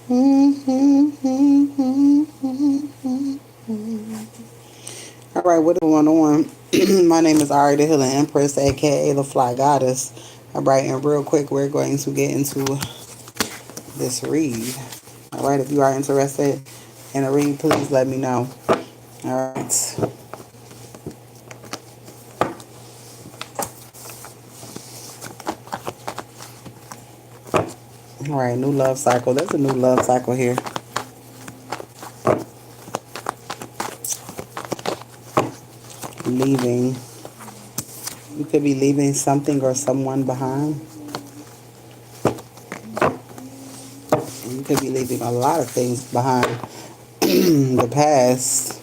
All right, what is going on? My name is Ari the Healing Empress, aka the Fly Goddess. All right, and real quick, we're going to get into this read. All right, if you are interested in a read, please let me know. All right. All right, new love cycle. There's a new love cycle here. Leaving. You could be leaving something or someone behind. You could be leaving a lot of things behind. The past.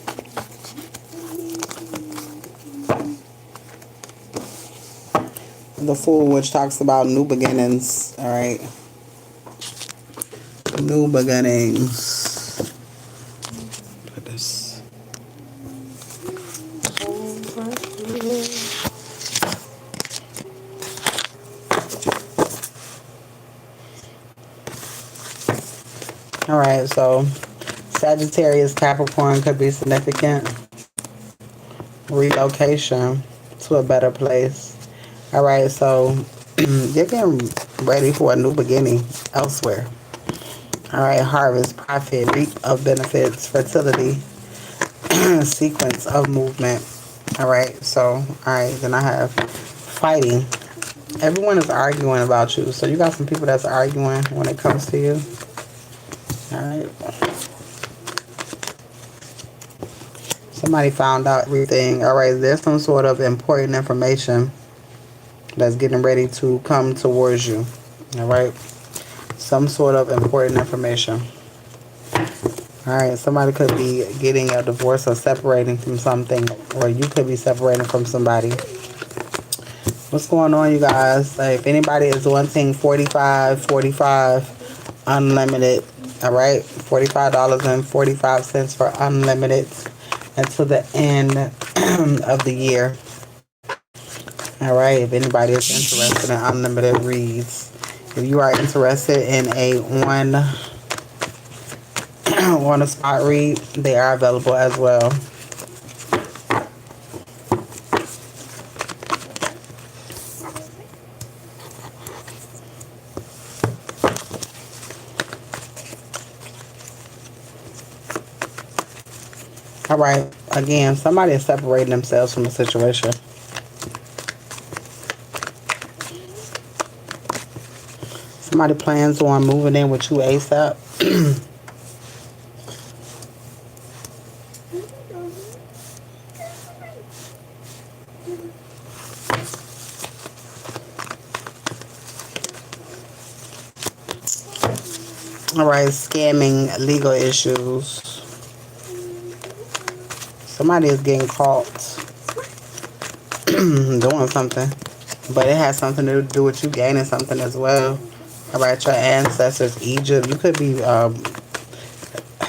The Fool, which talks about new beginnings. All right. New beginnings. Put this. All right, so Sagittarius, Capricorn could be significant. Relocation to a better place. All right, so you're getting ready for a new beginning elsewhere. All right, harvest, profit, reap of benefits, fertility, sequence of movement. All right, so, all right, then I have fighting. Everyone is arguing about you. So you got some people that's arguing when it comes to you. All right. Somebody found out everything. All right, there's some sort of important information that's getting ready to come towards you. All right. Some sort of important information. All right, somebody could be getting a divorce or separating from something, or you could be separating from somebody. What's going on, you guys? If anybody is wanting 45 unlimited, all right, $45.45 for unlimited until the end of the year. All right, if anybody is interested in unlimited reads, if you are interested in a on a spot read, they are available as well. All right, again, somebody is separating themselves from the situation. Somebody plans on moving in with you ASAP. All right, scamming, legal issues. Somebody is getting caught doing something, but it has something to do with you gaining something as well. All right, your ancestors, Egypt. You could be,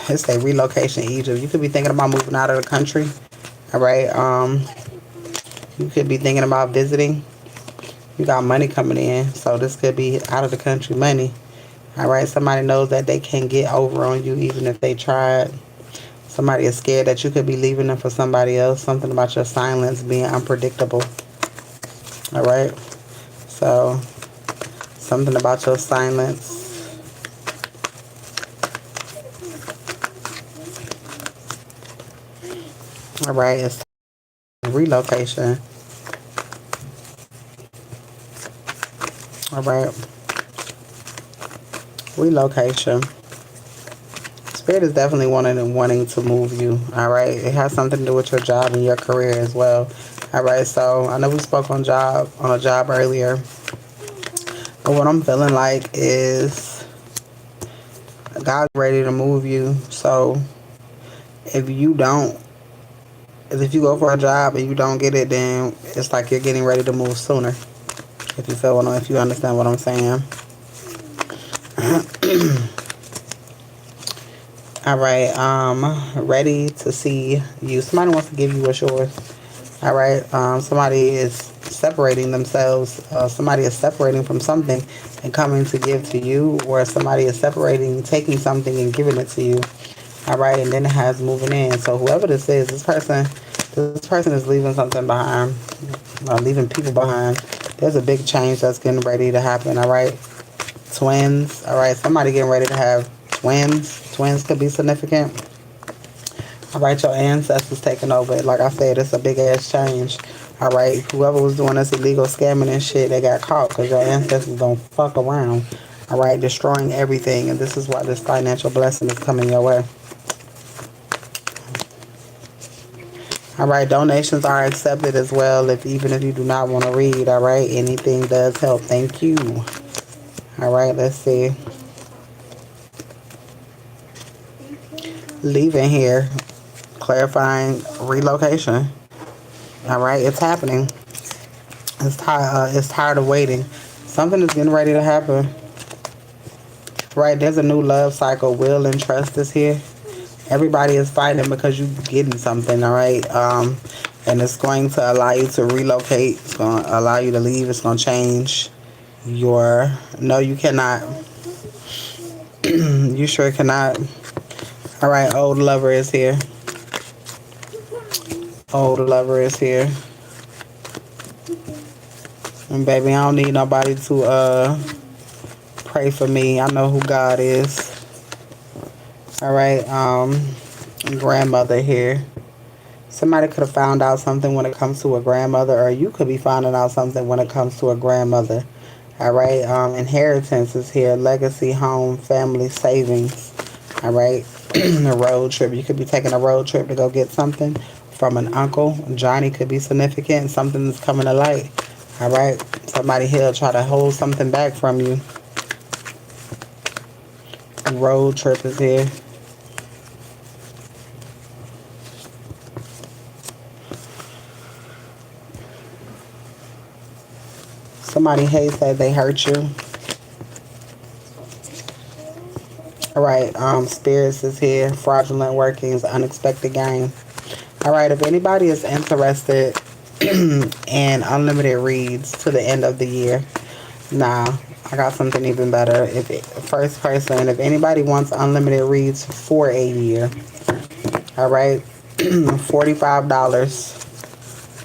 it's a relocation, Egypt. You could be thinking about moving out of the country. All right, you could be thinking about visiting. You got money coming in, so this could be out of the country money. All right, somebody knows that they can't get over on you even if they tried. Somebody is scared that you could be leaving them for somebody else. Something about your silence being unpredictable. All right, so something about your silence. All right, it's relocation. All right, relocation. Spirit is definitely wanting to move you. All right, it has something to do with your job and your career as well. All right, so I know we spoke on a job earlier, but what I'm feeling like is God's ready to move you. So if you don't, if you go for a job and you don't get it, then it's like you're getting ready to move sooner. If you feel if you understand what I'm saying. All right, ready to see you. Somebody wants to give you what's yours. All right, somebody is separating themselves. Somebody is separating from something and coming to give to you, or somebody is separating, taking something and giving it to you. All right, and then it has moving in. So whoever this is, this person is leaving something behind, leaving people behind. There's a big change that's getting ready to happen. All right, twins. All right, somebody getting ready to have twins. Twins could be significant. All right, your ancestors taking over. Like I said, it's a big ass change. All right, whoever was doing this illegal scamming and shit, they got caught because your ancestors don't fuck around. All right, destroying everything, and this is why this financial blessing is coming your way. All right, donations are accepted as well, even if you do not want to read. All right, anything does help. Thank you. All right, let's see. Leaving here, clarifying relocation. All right, it's happening. It's tired of waiting. Something is getting ready to happen. Right, there's a new love cycle. Will and trust is here. Everybody is fighting because you're getting something, all right? And it's going to allow you to relocate. It's going to allow you to leave. It's going to change your... No, you cannot. You sure cannot. All right, old lover is here. Old lover is here. And baby, I don't need nobody to pray for me. I know who God is. All right, grandmother here. Somebody could have found out something when it comes to a grandmother, or you could be finding out something when it comes to a grandmother. All right, inheritance is here. Legacy, home, family, savings. All right, a road trip. You could be taking a road trip to go get something from an uncle. Johnny could be significant. Something that's coming to light. All right, somebody here try to hold something back from you. Road trip is here. Somebody hates that they hurt you. All right, spirits is here. Fraudulent workings, unexpected gain. All right, if anybody is interested in unlimited reads to the end of the year, nah, I got something even better. First person, if anybody wants unlimited reads for a year, all right, $45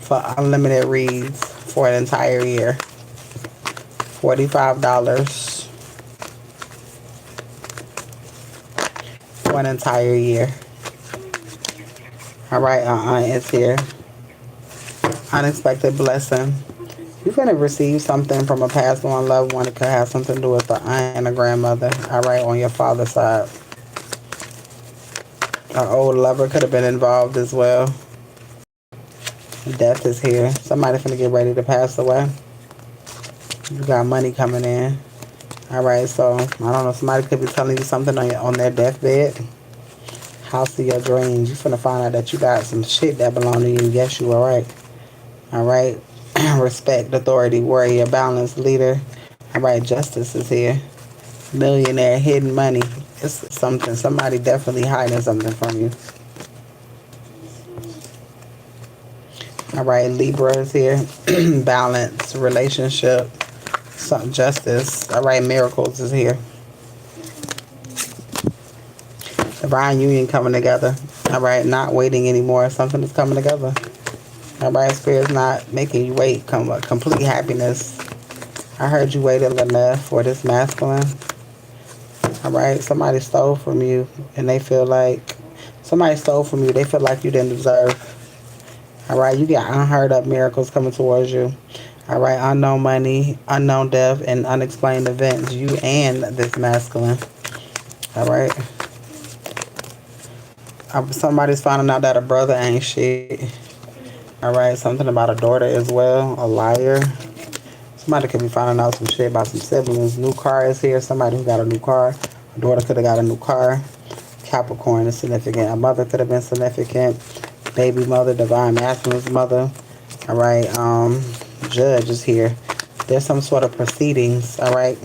for unlimited reads for an entire year. $45 for an entire year. All right, it's here. Unexpected blessing. You're going to receive something from a passed on loved one. It could have something to do with the aunt and a grandmother. All right, on your father's side. An old lover could have been involved as well. Death is here. Somebody's going to get ready to pass away. You got money coming in. All right, so I don't know. Somebody could be telling you something on their deathbed. House of your dreams. You're finna find out that you got some shit that belong to you. Yes, you all right. All right. Respect, authority, warrior, balance, leader. All right, justice is here. Millionaire, hidden money. It's something. Somebody definitely hiding something from you. All right, Libra is here. Balance, relationship, some justice. All right, miracles is here. Divine union coming together. All right, not waiting anymore. Something is coming together. All right, spirit's not making you wait. Complete happiness. I heard you waited enough for this masculine. All right, somebody stole from you, and they feel like somebody stole from you. They feel like you didn't deserve. All right, you got unheard of miracles coming towards you. All right, unknown money, unknown death, and unexplained events. You and this masculine. All right. Somebody's finding out that a brother ain't shit. All right, something about a daughter as well, a liar. Somebody could be finding out some shit about some siblings. New car is here. Somebody who got a new car. A daughter could have got a new car. Capricorn is significant. A mother could have been significant. Baby mother, divine masculine's mother. All right, judge is here. There's some sort of proceedings. All right,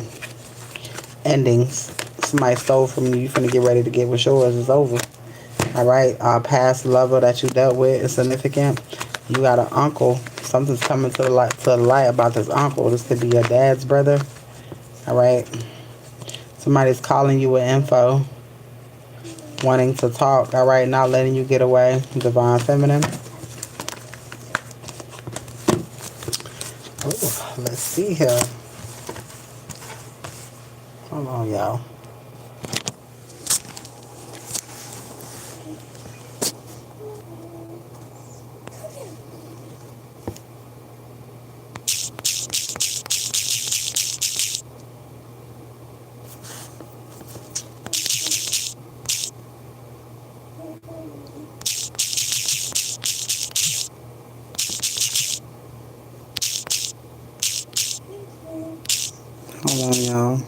endings. Somebody stole from you. You finna get ready to get what's yours. It's over. All right, past lover that you dealt with is significant. You got an uncle. Something's coming to the light about this uncle. This could be your dad's brother. All right. Somebody's calling you with info, wanting to talk. All right, not letting you get away. Divine feminine. Ooh, let's see here. Hold on, y'all. Hold on, y'all.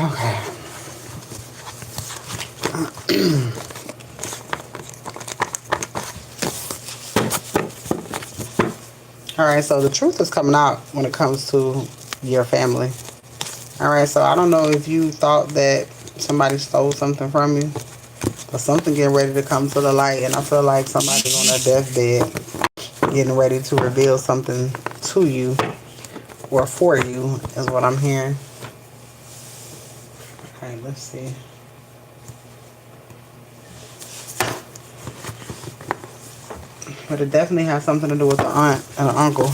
Okay. All right, so the truth is coming out when it comes to your family. All right, so I don't know if you thought that somebody stole something from you, but something getting ready to come to the light, and I feel like somebody's on their deathbed getting ready to reveal something to you or for you is what I'm hearing. Okay, let's see. But it definitely has something to do with the aunt and the uncle.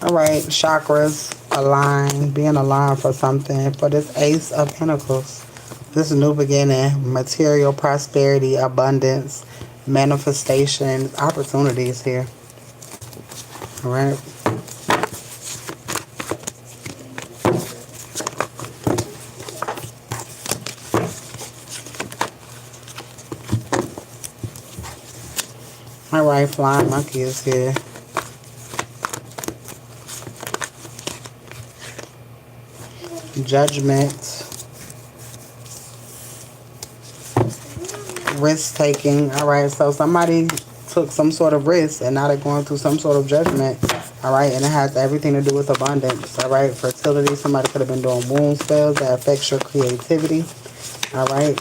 All right, chakras align, being aligned for something. For this Ace of Pentacles, this new beginning, material prosperity, abundance, manifestation, opportunities here. All right. All right, flying monkey is here. Judgment, risk taking. All right, so somebody took some sort of risk and now they're going through some sort of judgment. All right, and it has everything to do with abundance. All right, fertility. Somebody could have been doing womb spells that affects your creativity. All right.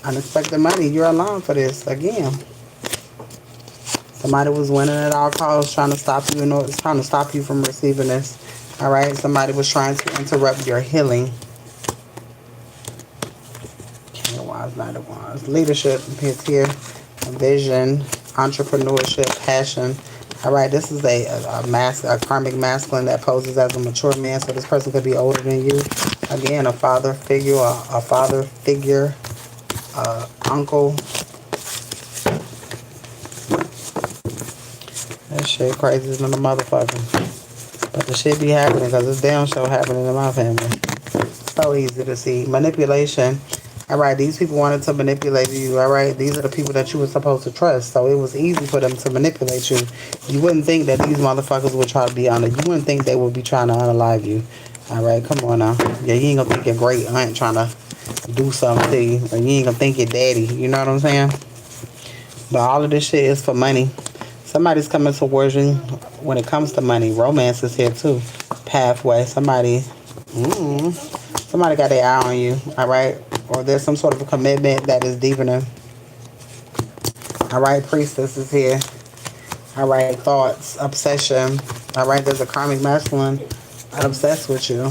Unexpected money. You're aligned for this again. Somebody was winning at all costs, trying to stop you. Trying to stop you from receiving this. All right. Somebody was trying to interrupt your healing. King of Wands, Knight of Wands. Leadership is here. Vision, entrepreneurship, passion. All right, this is a karmic masculine that poses as a mature man. So this person could be older than you. Again, a father figure, uncle. That shit crazy than a motherfucker. But the shit be happening because it's damn sure happening in my family. So easy to see. Manipulation. All right, these people wanted to manipulate you. All right, these are the people that you were supposed to trust. So it was easy for them to manipulate you. You wouldn't think that these motherfuckers would try to be on it. You wouldn't think they would be trying to unalive you. All right, come on now. Yeah, you ain't gonna think your great aunt trying to do something to you. Or you ain't gonna think your daddy. You know what I'm saying? But all of this shit is for money. Somebody's coming towards you when it comes to money. Romance is here too. Pathway. Somebody got their eye on you. All right. Or there's some sort of a commitment that is deepening. All right, priestess is here. All right, thoughts, obsession. All right, there's a karmic masculine obsessed with you.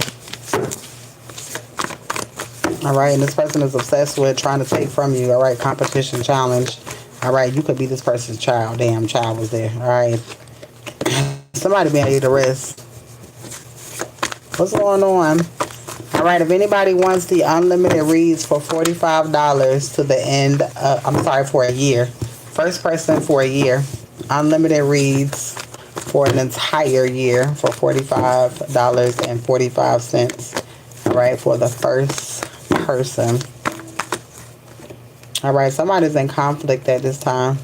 All right, and this person is obsessed with trying to take from you. All right, competition, challenge. All right, you could be this person's child. Damn, child was there. All right. Somebody being able to rest. What's going on? All right, if anybody wants the unlimited reads for $45 to the end, for a year. First person for a year. Unlimited reads for an entire year for $45.45. All right, for the first person. All right, somebody's in conflict at this time.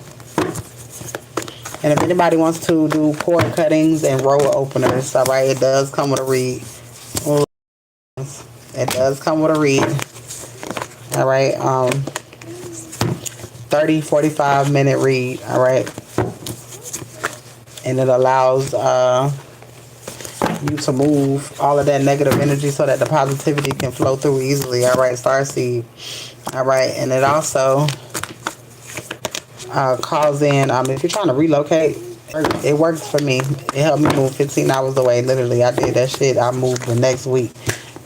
And if anybody wants to do cord cuttings and roll openers, all right, it does come with a read. It does come with a read. All right. 30, 45 minute read. All right. And it allows you to move all of that negative energy so that the positivity can flow through easily. All right. Starseed. All right. And it also calls in, if you're trying to relocate, it works for me. It helped me move 15 hours away. Literally, I did that shit. I moved the next week.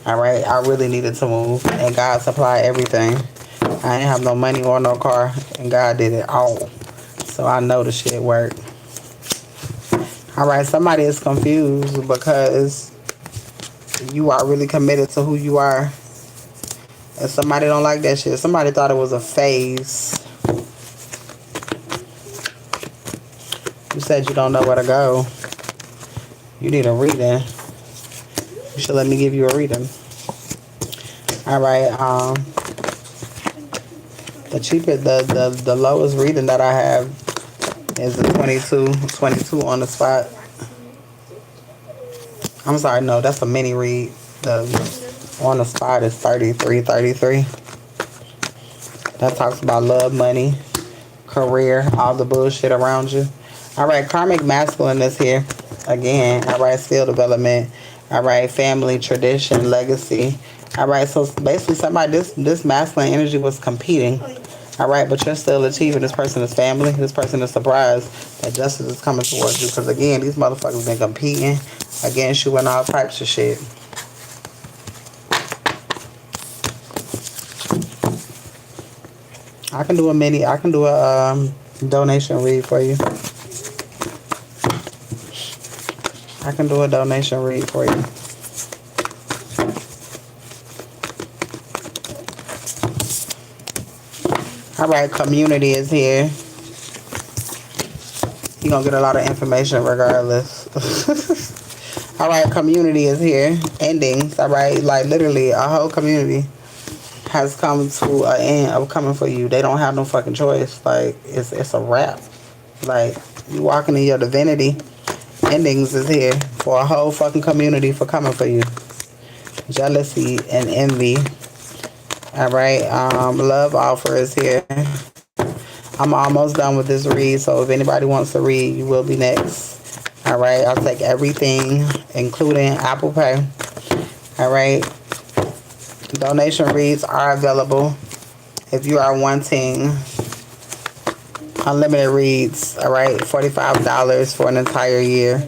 All right, I really needed to move, and God supplied everything. I didn't have no money or no car, and God did it all. So I know the shit worked. All right, somebody is confused because you are really committed to who you are, and somebody don't like that shit. Somebody thought it was a phase. You said you don't know where to go. You need a reading. You should let me give you a reading. All right. The cheapest, the lowest reading that I have is a 22 on the spot. I'm sorry, no, that's a mini read. The on the spot is 33. That talks about love, money, career, all the bullshit around you. All right, karmic masculine is here again. All right, skill development. All right, family, tradition, legacy. All right, so basically somebody, this masculine energy was competing. All right, but you're still achieving. This person is family. This person is surprised that justice is coming towards you. Because again, these motherfuckers been competing against you and all types of shit. I can do a donation read for you. I can do a donation read for you. All right, community is here. You're going to get a lot of information regardless. All right, community is here. Endings, all right? Like, literally, a whole community has come to an end of coming for you. They don't have no fucking choice. Like, it's a wrap. Like, you walking in your divinity. Endings is here for a whole fucking community for coming for you. Jealousy and envy. All right, love offer is here. I'm almost done with this read, so if anybody wants to read, you will be next. All right, I'll take everything, including Apple Pay. All right, donation reads are available if you are wanting unlimited reads. All right, $45 for an entire year.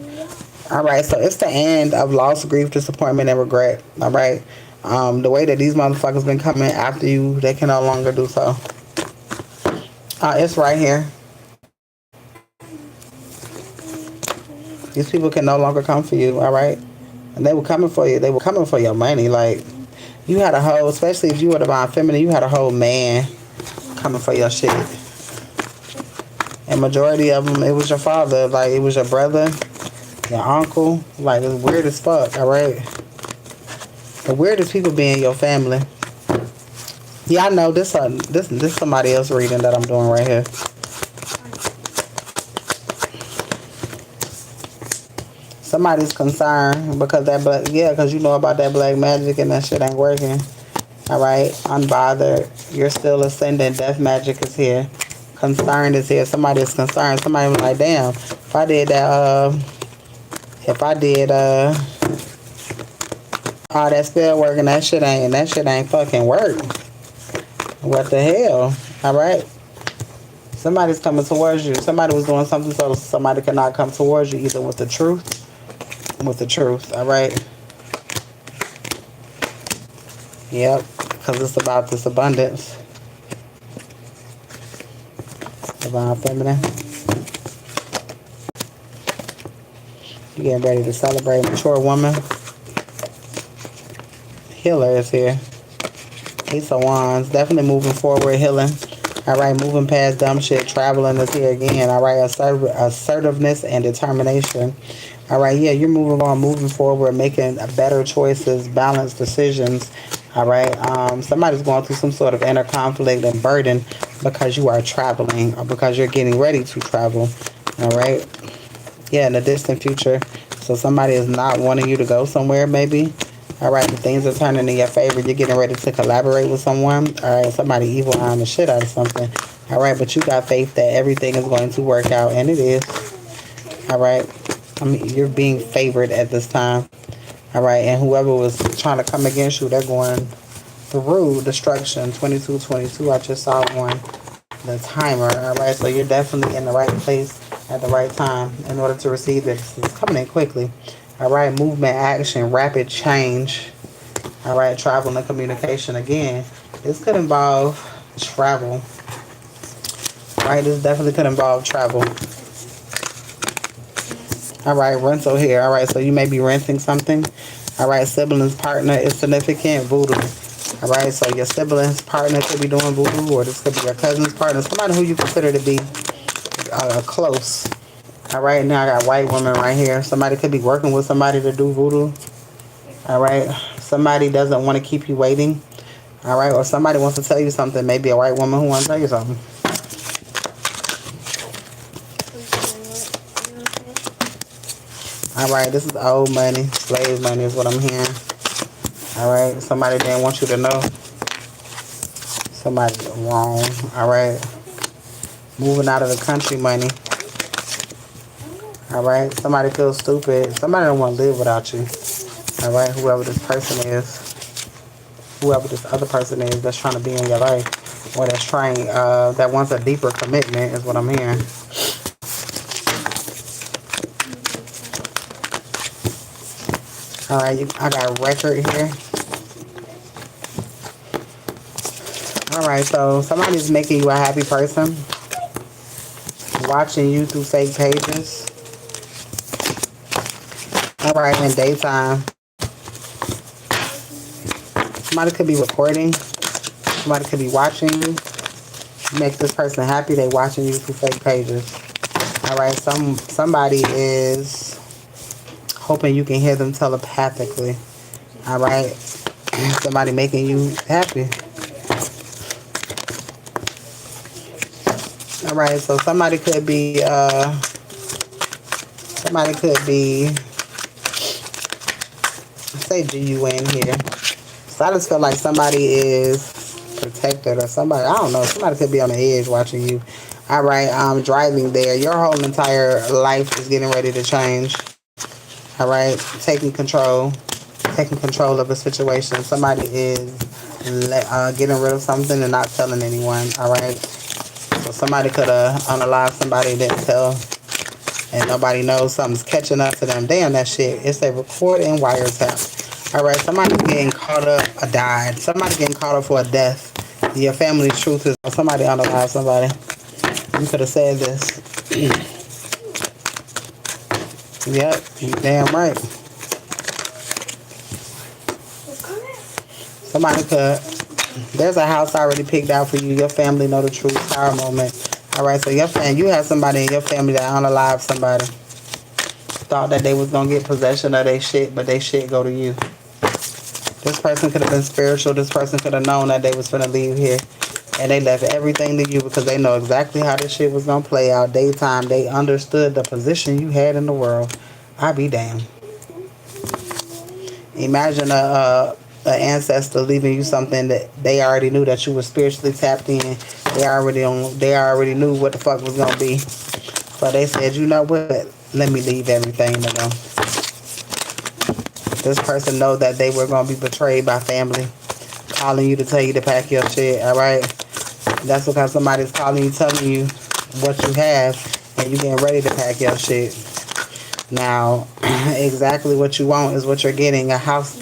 All right, so it's the end of loss, grief, disappointment, and regret. All right. The way that these motherfuckers been coming after you, they can no longer do so. It's right here. These people can no longer come for you, all right? And they were coming for you. They were coming for your money. Like, you had a whole, especially if you were divine feminine, you had a whole man coming for your shit. And majority of them, it was your father. Like, it was your brother, your uncle. Like, it's weird as fuck, all right? The weirdest people be in your family. Yeah, I know this somebody else reading that I'm doing right here. Somebody's concerned because that black, yeah, because you know about that black magic and that shit ain't working. All right, unbothered. You're still ascending. Death magic is here. Concern is here. Somebody is concerned. Somebody was like, damn, if I did that, all that spell work and that shit ain't fucking work. What the hell? All right. Somebody's coming towards you. Somebody was doing something so somebody cannot come towards you either with the truth. All right. Yep. Because it's about this abundance. Divine feminine. You getting ready to celebrate mature woman. Healer is here. Ace of Wands. Definitely moving forward, healing. All right, moving past dumb shit. Traveling is here again. All right, assertiveness and determination. All right, yeah, you're moving on, moving forward, making better choices, balanced decisions. All right, somebody's going through some sort of inner conflict and burden because you are traveling or because you're getting ready to travel. All right, yeah, in the distant future. So somebody is not wanting you to go somewhere, maybe. All right, the things are turning in your favor. You're getting ready to collaborate with someone. All right, somebody evil eyeing the shit out of something. All right, but you got faith that everything is going to work out, and it is. All right, I mean, you're being favored at this time. All right, and whoever was trying to come against you, they're going through destruction. 2222, I just saw one. The timer. All right, so you're definitely in the right place at the right time in order to receive this. It's coming in quickly. All right, movement, action, rapid change. All right, travel and communication. Again, this could involve travel. All right, this definitely could involve travel. All right, rental here. All right, so you may be renting something. All right, siblings, partner is significant. Voodoo. All right, so your siblings, partner could be doing voodoo, or this could be your cousin's partner, somebody who you consider to be close. All right, now I got white woman right here. Somebody could be working with somebody to do voodoo. All right, somebody doesn't want to keep you waiting. All right, or somebody wants to tell you something. Maybe a white woman who wants to tell you something. All right, this is old money. Slave money is what I'm hearing. All right, somebody didn't want you to know. Somebody wrong. All right, moving out of the country money. All right, somebody feels stupid. Somebody don't want to live without you. All right, whoever this person is, whoever this other person is that's trying to be in your life, or that's trying, that wants a deeper commitment is what I'm hearing. All right, I got a record here. All right, so somebody's making you a happy person, watching you through fake pages. All right, in daytime. Somebody could be recording. Somebody could be watching you. Make this person happy. They watching you through fake pages. All right, somebody is hoping you can hear them telepathically. All right, somebody making you happy. All right, so somebody could be say GUN here. So I just feel like somebody is protected or somebody, I don't know, somebody could be on the edge watching you. All right, driving there. Your whole entire life is getting ready to change. All right, taking control of a situation. Somebody is getting rid of something and not telling anyone. All right, so somebody could have unalived somebody, didn't tell, and nobody knows. Something's catching up to them. Damn, that shit. It's a record and wiretap. All right, somebody getting caught up or died. Somebody getting caught up for a death. Your family's truth is somebody unalive somebody. You could have said this. Yep, you damn right. Somebody could. There's a house already picked out for you. Your family know the truth. Tower moment. All right, so you have somebody in your family that unalive somebody. Thought that they was gonna get possession of their shit, but they shit go to you. This person could have been spiritual. This person could have known that they was finna leave here. And they left everything to you because they know exactly how this shit was gonna play out. Daytime, they understood the position you had in the world. I be damned. Imagine a ancestor leaving you something that they already knew that you were spiritually tapped in. They already knew what the fuck was gonna be. So they said, you know what? Let me leave everything to them. This person know that they were gonna be betrayed by family, calling you to tell you to pack your shit. All right. That's because somebody's calling you, telling you what you have, and you getting ready to pack your shit. Now, exactly what you want is what you're getting. A house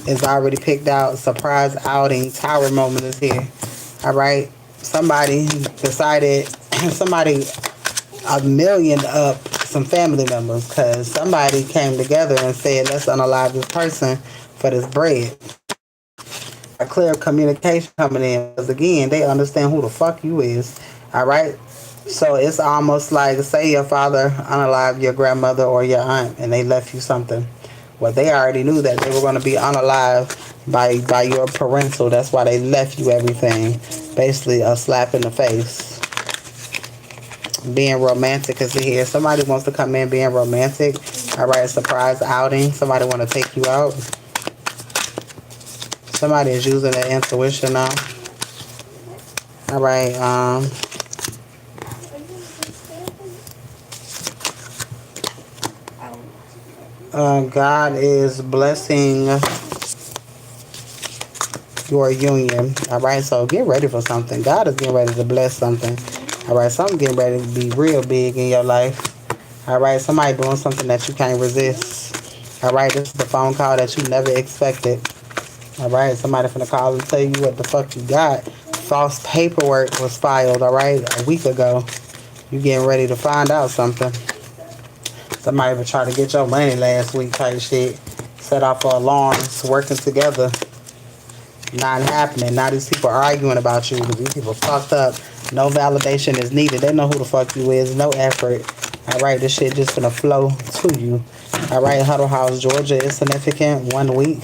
is already picked out. Surprise outing. Tower moment is here. All right. Somebody decided. Somebody a million up some family members because somebody came together and said, let's unalive this person for this bread. A clear communication coming in because again they understand who the fuck you is. All right, so it's almost like say your father unalived your grandmother or your aunt and they left you something. Well, they already knew that they were going to be unalived by your parental. That's why they left you everything. Basically a slap in the face. Being romantic is here. Somebody wants to come in being romantic. All right, surprise outing. Somebody want to take you out. Somebody is using their intuition now. All right. God is blessing your union. All right. So get ready for something. God is getting ready to bless something. All right. Something getting ready to be real big in your life. All right. Somebody doing something that you can't resist. All right. This is the phone call that you never expected. All right, somebody finna call and tell you what the fuck you got. False paperwork was filed, all right, a week ago. You getting ready to find out something. Somebody was trying to get your money last week type shit. Set off alarms, working together. Not happening. Now these people are arguing about you because these people fucked up. No validation is needed. They know who the fuck you is. No effort. All right, this shit just gonna flow to you. All right, Huddle House, Georgia is significant. 1 week.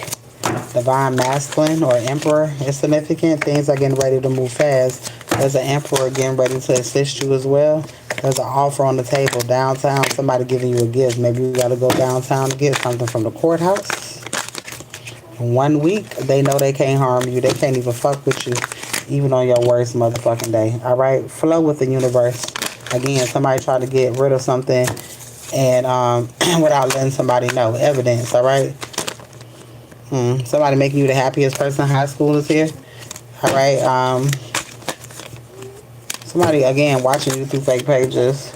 Divine Masculine or Emperor is significant. Things are getting ready to move fast. There's an Emperor getting ready to assist you as well. There's an offer on the table downtown. Somebody giving you a gift. Maybe you got to go downtown to get something from the courthouse. 1 week, they know they can't harm you. They can't even fuck with you, even on your worst motherfucking day. All right? Flow with the universe. Again, somebody trying to get rid of something and without letting somebody know. Evidence, all right? Somebody making you the happiest person in high school is here. All right. Somebody, again, watching you through fake pages.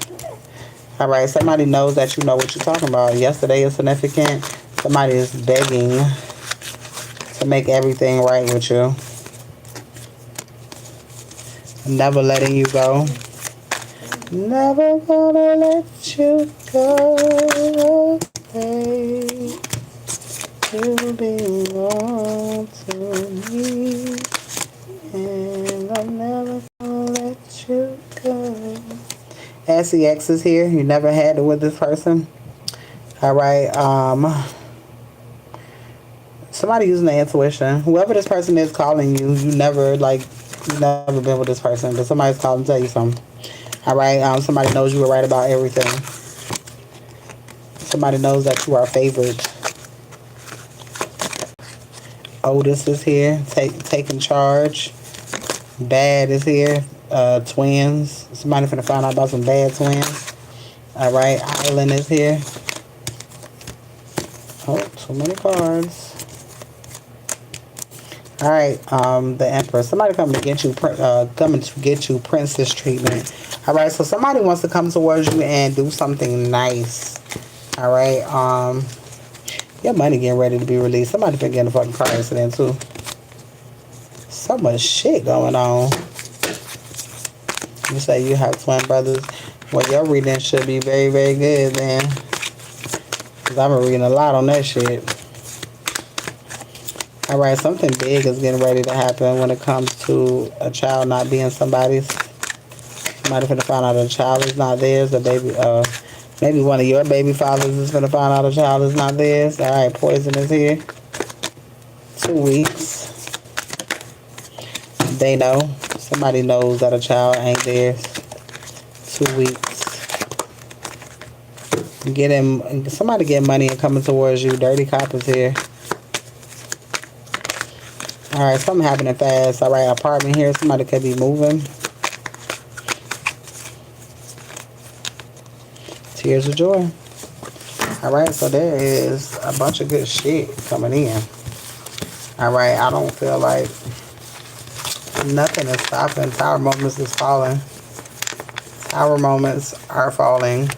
All right. Somebody knows that you know what you're talking about. Yesterday is significant. Somebody is begging to make everything right with you. Never letting you go. Never gonna let you go. Babe. You belong to me, and I'm never gonna let you go. SEX is here. You never had it with this person. All right. Somebody using their intuition. Whoever this person is calling you, you never been with this person, but somebody's calling to tell you something. All right. Somebody knows you were right about everything. Somebody knows that you are favored. Otis is here, taking charge. Bad is here. Twins. Somebody finna find out about some bad twins. All right, Island is here. Oh, too many cards. All right, the Emperor. Somebody coming to get you princess treatment. All right, so somebody wants to come towards you and do something nice. All right, your money getting ready to be released. Somebody been getting a fucking car accident too. So much shit going on. You say you have twin brothers. Well, your reading should be very, very good, man. Because I've been reading a lot on that shit. Alright, something big is getting ready to happen when it comes to a child not being somebody's. Somebody finna find out a child is not theirs. A baby, maybe one of your baby fathers is finna find out a child is not theirs. Alright, poison is here. 2 weeks. They know. Somebody knows that a child ain't theirs. 2 weeks. Somebody get money and coming towards you. Dirty cop is here. Alright, something happening fast. Alright, apartment here. Somebody could be moving. Tears of joy. Alright, so there is a bunch of good shit coming in. Alright, I don't feel like nothing is stopping. Tower moments is falling. Tower moments are falling.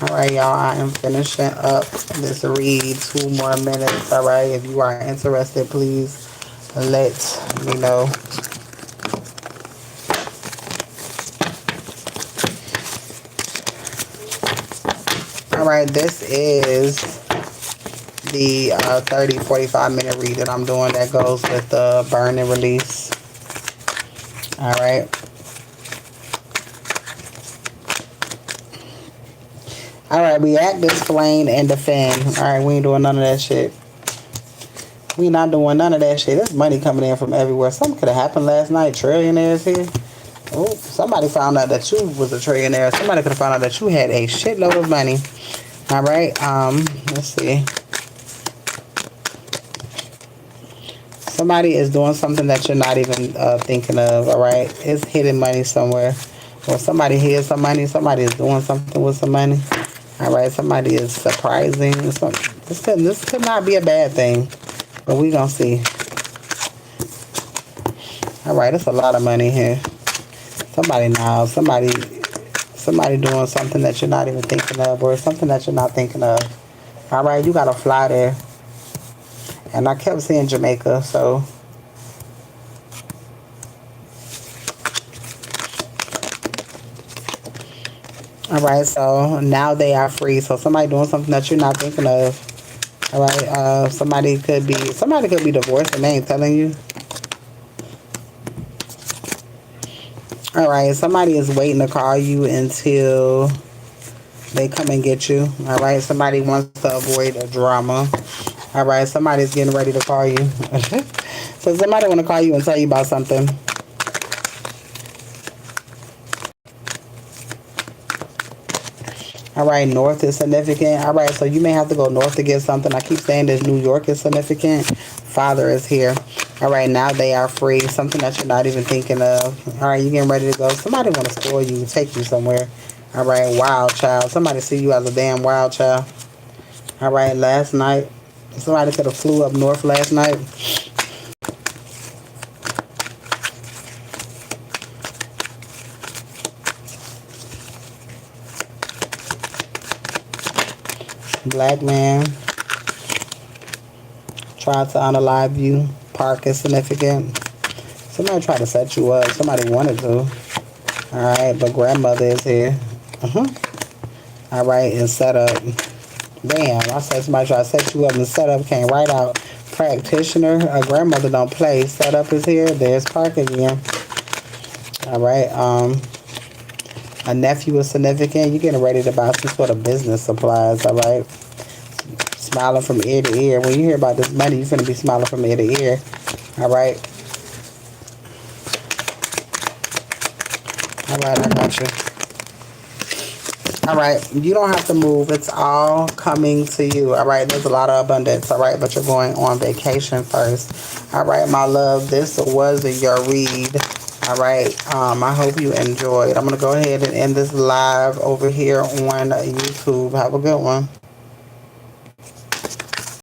Alright, y'all, I am finishing up this read. 2 more minutes. Alright, if you are interested, please let me know. Alright, this is the 30-45 minute read that I'm doing that goes with the burn and release. Alright. Alright, react, explain, and defend. Alright, we ain't doing none of that shit. We not doing none of that shit. There's money coming in from everywhere. Something could have happened last night. Trillionaires here. Oh, somebody found out that you was a trillionaire. Somebody could have found out that you had a shitload of money. Alright, let's see. Somebody is doing something that you're not even thinking of, alright? It's hidden money somewhere. Or somebody hears some money. Somebody is doing something with some money. Alright, somebody is surprising. This could not be a bad thing. But we gonna see. Alright, there's a lot of money here. Somebody doing something that you're not even thinking of. Or something that you're not thinking of. Alright, you gotta fly there. And I kept seeing Jamaica, so... Alright, so now they are free. So somebody doing something that you're not thinking of. Alright, somebody could be divorced and they ain't telling you. Alright, somebody is waiting to call you until they come and get you. Alright, somebody wants to avoid a drama. Alright, somebody's getting ready to call you. So somebody want to call you and tell you about something. Alright, north is significant. Alright, so you may have to go north to get something. I keep saying that New York is significant. Father is here. Alright, now they are free. Something that you're not even thinking of. Alright, you getting ready to go. Somebody want to spoil you, take you somewhere. Alright, wild child. Somebody see you as a damn wild child. Alright, last night. Somebody could have flew up north last night. Black man tried to unalive you. Park is significant. Somebody tried to set you up. Somebody wanted to. Alright, but grandmother is here. Alright, and set up. Damn, I said somebody tried to set you up and set up came right out. Practitioner. A grandmother don't play. Set up is here. There's Park again. Alright, a nephew is significant. You're getting ready to buy some sort of business supplies, alright? Smiling from ear to ear. When you hear about this money, you're going to be smiling from ear to ear, alright? Alright, I got you. Alright, you don't have to move. It's all coming to you, alright? There's a lot of abundance, alright? But you're going on vacation first. Alright, my love, this was your read. Alright, I hope you enjoyed. I'm going to go ahead and end this live over here on YouTube. Have a good one.